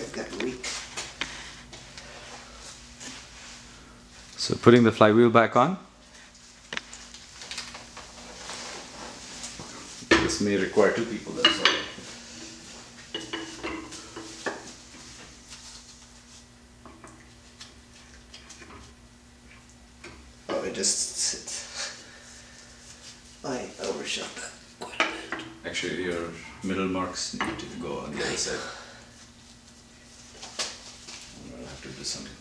I've gotten weak. So putting the flywheel back on. This may require 2 people, that's all. Oh, it just sits. I overshot that quite a bit. Actually, your middle marks need to go on the other side. I'll have to do something.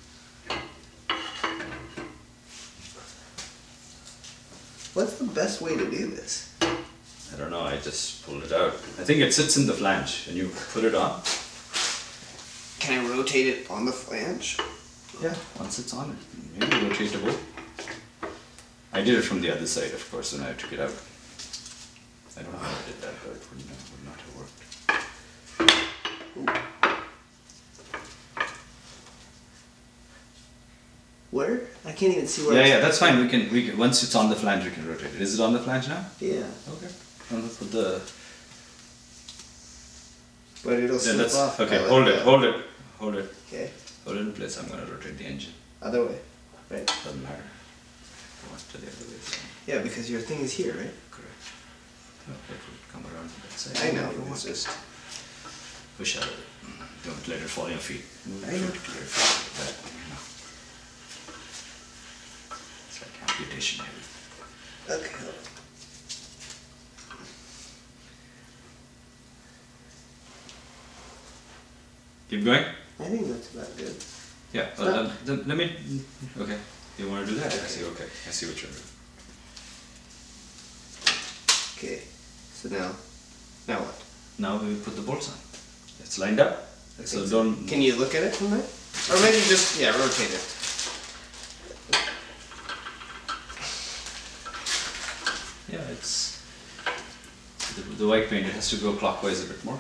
What's the best way to do this? I don't know, I just pulled it out. I think it sits in the flange and you put it on. Can I rotate it on the flange? Yeah, once it's on, maybe rotatable. I did it from the other side, of course, when I took it out. I don't know how I did that, but it would not have worked. Where? I can't even see where. Yeah, that's fine. We can. Once it's on the flange, we can rotate it. Is it on the flange now? Yeah. Okay. I'll put the. But it'll slip off. Okay. Oh, Hold it. Okay. Hold it in place. I'm gonna rotate the engine. Other way. Right. Doesn't matter. Go on to the other way. So. Yeah, because your thing is here, right? Correct. No, it will come around to that side. I know. It's just. Push out of it. Don't let it fall on your feet. I know. Clear it like that. It's like amputation heavy. Okay. Keep going? I think that's about good. Yeah, then let me. Okay. You want to do that? Okay. I see, okay. I see what you're doing. Okay. So now what? Now we put the bolts on. It's lined up. So don't. Can you look at it from there? Or maybe just, rotate it. Yeah, it's. The white paint, it has to go clockwise a bit more.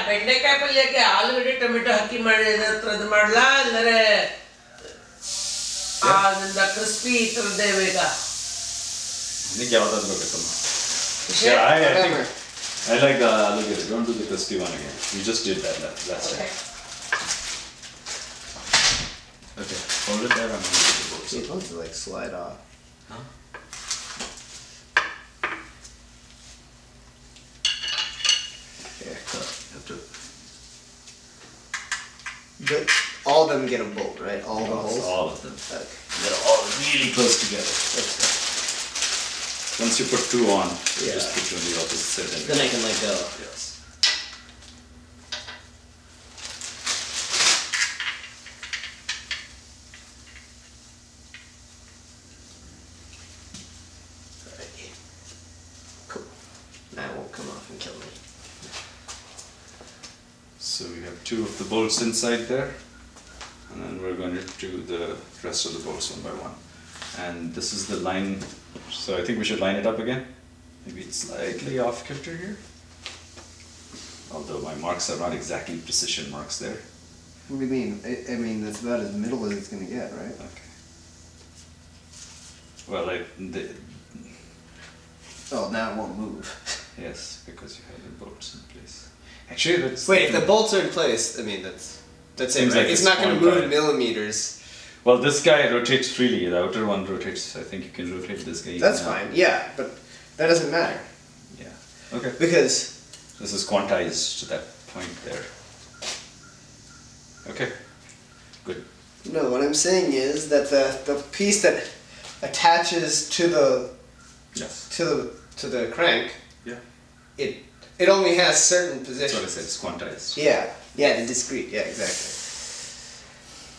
ಬೆಂಡೆಕಾಯಿ ಪಲ್ಯಕ್ಕೆ ಆಲೂಗಡ್ಡೆ tomato ಹಾಕಿ ಮಾಡಿದ್ರದ್ದು ಮಾಡ್ಲಾ ಅಂದರೆ ಅದರಿಂದ crispy ಇರ್ತದೆ ಬೇಗ ನಿನಗೆ ಯಾವ್ದಾದ್ರು ಬೇಕಮ್ಮ I like the alligator. Don't do the crispy one again. You just did that last time. Okay, hold it there. I'm going to do the bolts. It wants to like slide off. Huh? Okay. So you have to. But all of them get a bolt, right? All the holes? All of them. Okay. They're all really close together. Okay. Once you put 2 on, you Yeah. just put 2 on the opposite side. Then I can let go. Yes. Alright. Cool. Now it won't come off and kill me. So we have 2 of the bolts inside there, and then we're going to do the rest of the bolts one by one. And this is the line, so I think we should line it up again. Maybe it's slightly off kilter here. Although my marks are not exactly precision marks there. What do you mean? I mean, that's about as middle as it's going to get, right? Okay. Well, Oh, now it won't move. yes, because you have the bolts in place. Actually, that's... Wait, if the bolts are in place, I mean, that's it, Seems right? like It's it's not going to one move guy. in millimeters. Well, this guy rotates freely. The outer one rotates. I think you can rotate this guy. That's even fine, yeah, but that doesn't matter. now. Yeah. Okay. Because, This is quantized to that point there. Okay. Good. no, what I'm saying is that the piece that attaches to the Yes. to the crank, Yeah. it only has certain That's positions. what I said. It's quantized. Yeah, the discrete, yeah, exactly.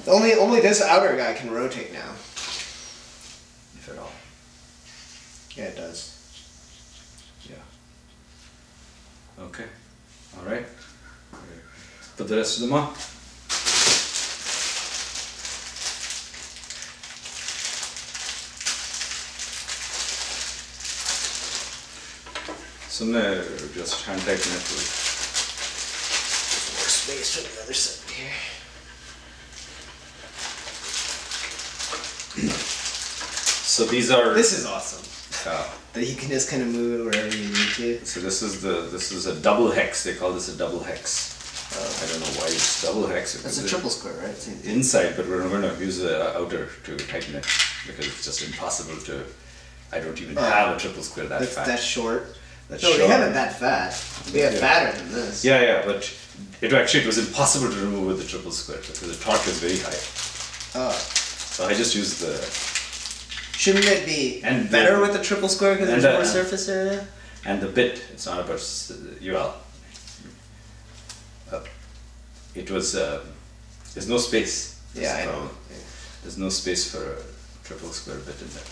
Only this outer guy can rotate now. If at all. Yeah, it does. Yeah. Okay. All right. Put the rest of them on. So now just hand tighten it with. More space for the other side here. So these are. This is awesome. That you can just kind of move it wherever you need to. see. So this is a double hex. They call this a double hex. I don't know why it's double hex. That's a triple square, right? Inside, but we're going to use the outer to tighten it because it's just impossible to. I don't even have a triple square that fat. That's short. That's No, we short. have it that fat. We have fatter than this. Yeah, but it was impossible to remove with the triple square because the torque is very high. Oh. So I just used the. Shouldn't it be And better the- with the triple square because and there's the- more surface area? And the bit, it's not about UL. It was, there's no space. Yeah, I So know. There's no space for a triple square bit in there.